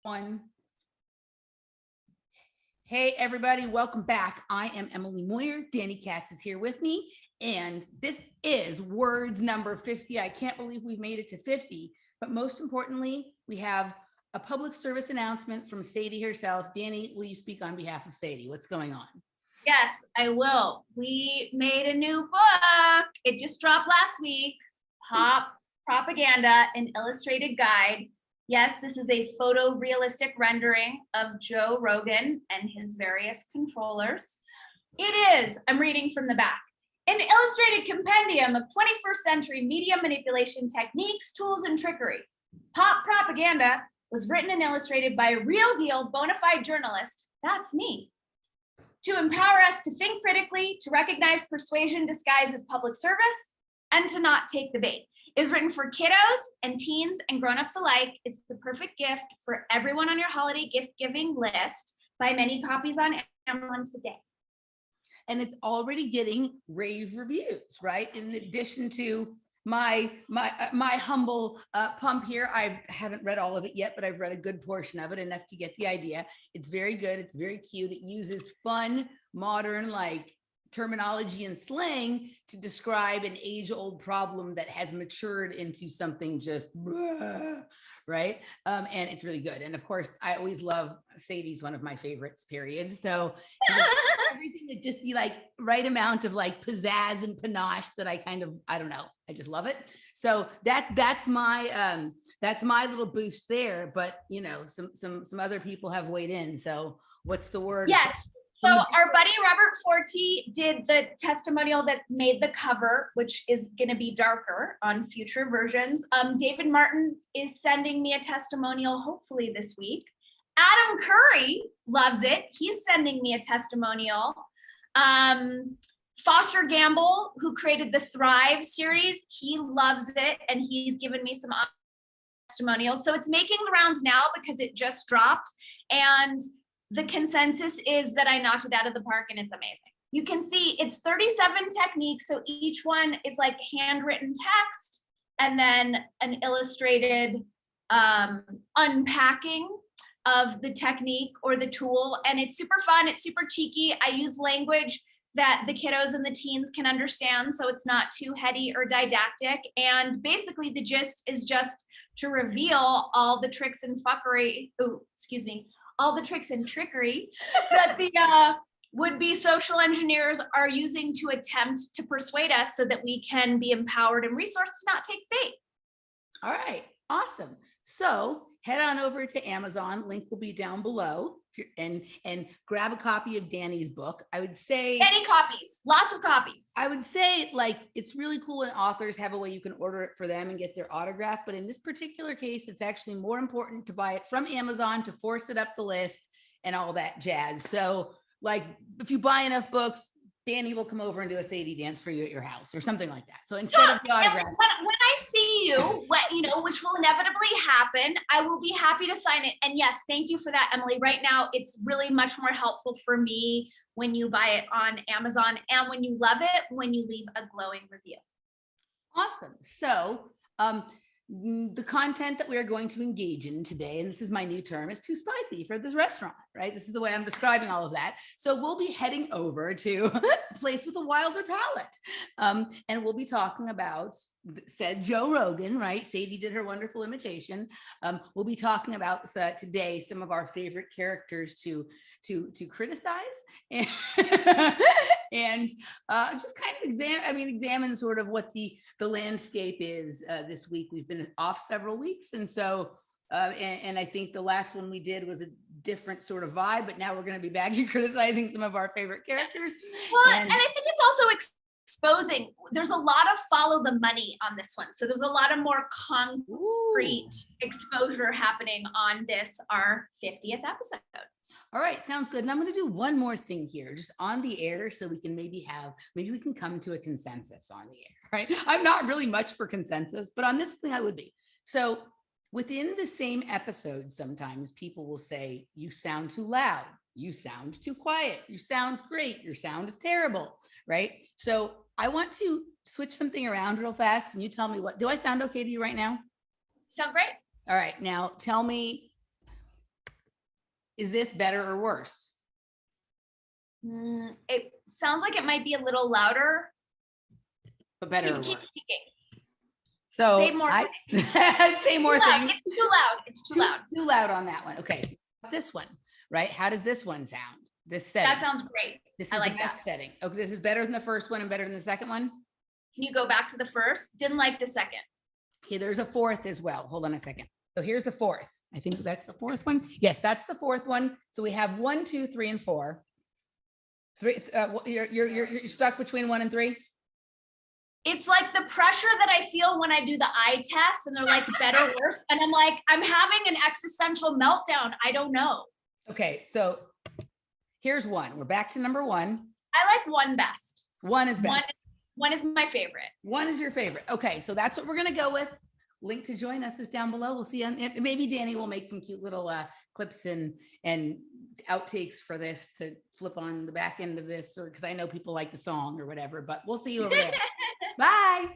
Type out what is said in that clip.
One. Hey, everybody, welcome back. I am Emily Moyer. Danny Katz is here with me, and this is words number 50. I can't believe we've made it to 50, but most importantly, we have a public service announcement from Sadie herself. Danny, will you speak on behalf of Sadie? What's going on? Yes, I will. We made a new book. It just dropped last week. Pop Propaganda, an illustrated guide. Yes, this is a photorealistic rendering of Joe Rogan and his various controllers. It is, I'm reading from the back, an illustrated compendium of 21st century media manipulation techniques, tools, and trickery. Pop Propaganda was written and illustrated by a real deal bona fide journalist, that's me, to empower us to think critically, to recognize persuasion disguised as public service, and to not take the bait. It was written for kiddos and teens and grown-ups alike. It's the perfect gift for everyone on your holiday gift-giving list. Buy many copies on Amazon today. And it's already getting rave reviews, right? In addition to my humble pump here. I haven't read all of it yet, but I've read a good portion of it, enough to get the idea. It's very good. It's very cute. It uses fun, modern, like terminology and slang to describe an age-old problem that has matured into something just blah, right? And it's really good. And of course, I always love Sadie's one of my favorites, period. So everything that just the like right amount of like pizzazz and panache that I don't know. I just love it. So that's my little boost there. But you know, some other people have weighed in. So what's the word? Yes. So our buddy Robert Forti did the testimonial that made the cover, which is going to be darker on future versions. David Martin is sending me a testimonial, hopefully this week. Adam Curry loves it. He's sending me a testimonial. Foster Gamble, who created the Thrive series, he loves it, and he's given me some testimonials. So it's making the rounds now because it just dropped, and the consensus is that I knocked it out of the park, and it's amazing. You can see it's 37 techniques, so each one is like handwritten text and then an illustrated unpacking of the technique or the tool, and it's super fun. It's super cheeky. I use language that the kiddos and the teens can understand, so it's not too heady or didactic. And basically the gist is just to reveal all the tricks and fuckery, all the tricks and trickery that the would-be social engineers are using to attempt to persuade us so that we can be empowered and resourced to not take bait. All right, awesome. So head on over to Amazon. Link will be down below, and grab a copy of Danny's book. I would say many copies, lots of copies. I would say like it's really cool when authors have a way you can order it for them and get their autograph. But in this particular case, it's actually more important to buy it from Amazon to force it up the list and all that jazz. So like if you buy enough books, Danny will come over and do a Sadie dance for you at your house or something like that. So instead of the autograph. When I see you, which will inevitably happen, I will be happy to sign it. And yes, thank you for that, Emily. Right now, it's really much more helpful for me when you buy it on Amazon, and when you love it, when you leave a glowing review. Awesome. So the content that we are going to engage in today, and this is my new term, is too spicy for this restaurant, right? This is the way I'm describing all of that. So we'll be heading over to a place with a wilder palate. And we'll be talking about said Joe Rogan, right? Sadie did her wonderful imitation. We'll be talking about today some of our favorite characters to criticize and, and just kind of examine sort of what the landscape is this week. We've been off several weeks, and so and I think the last one we did was a different sort of vibe, but now we're going to be back to criticizing some of our favorite characters. Well, and I think it's also exposing, there's a lot of follow the money on this one. So there's a lot of more concrete exposure happening on this, our 50th episode. All right, sounds good. And I'm going to do one more thing here, just on the air, so we can maybe we can come to a consensus on the air, right? I'm not really much for consensus, but on this thing I would be. So within the same episode, sometimes people will say, you sound too loud, you sound too quiet, your sound's great, your sound is terrible, right? So I want to switch something around real fast, and you tell me do I sound okay to you right now? Sounds great. All right, now tell me Is this better or worse? It sounds like it might be a little louder. But better or Keep worse? speaking. So Say more say more Too loud. things. It's too loud. It's too loud. Too loud on that one. Okay. This one, right? How does this one sound? This setting. That sounds great. This is I like the best that. setting. Okay, this is better than the first one and better than the second one. Can you go back to the first? Didn't like the second. Okay, there's a fourth as well. Hold on a second. So here's the fourth. I think that's the fourth one. Yes, that's the fourth one. So we have 1, 2, 3, and 4. Three. You're stuck between 1 and 3. It's like the pressure that I feel when I do the eye test and they're like better, worse. And I'm like, I'm having an existential meltdown. I don't know. Okay, so here's 1. We're back to number 1. I like 1 best. 1 is best. One is my favorite. 1 is your favorite. Okay, so that's what we're gonna go with. Link to join us is down below. We'll see you on, maybe Danny will make some cute little clips and outtakes for this to flip on the back end of this, or because I know people like the song or whatever, but we'll see you over there. Bye.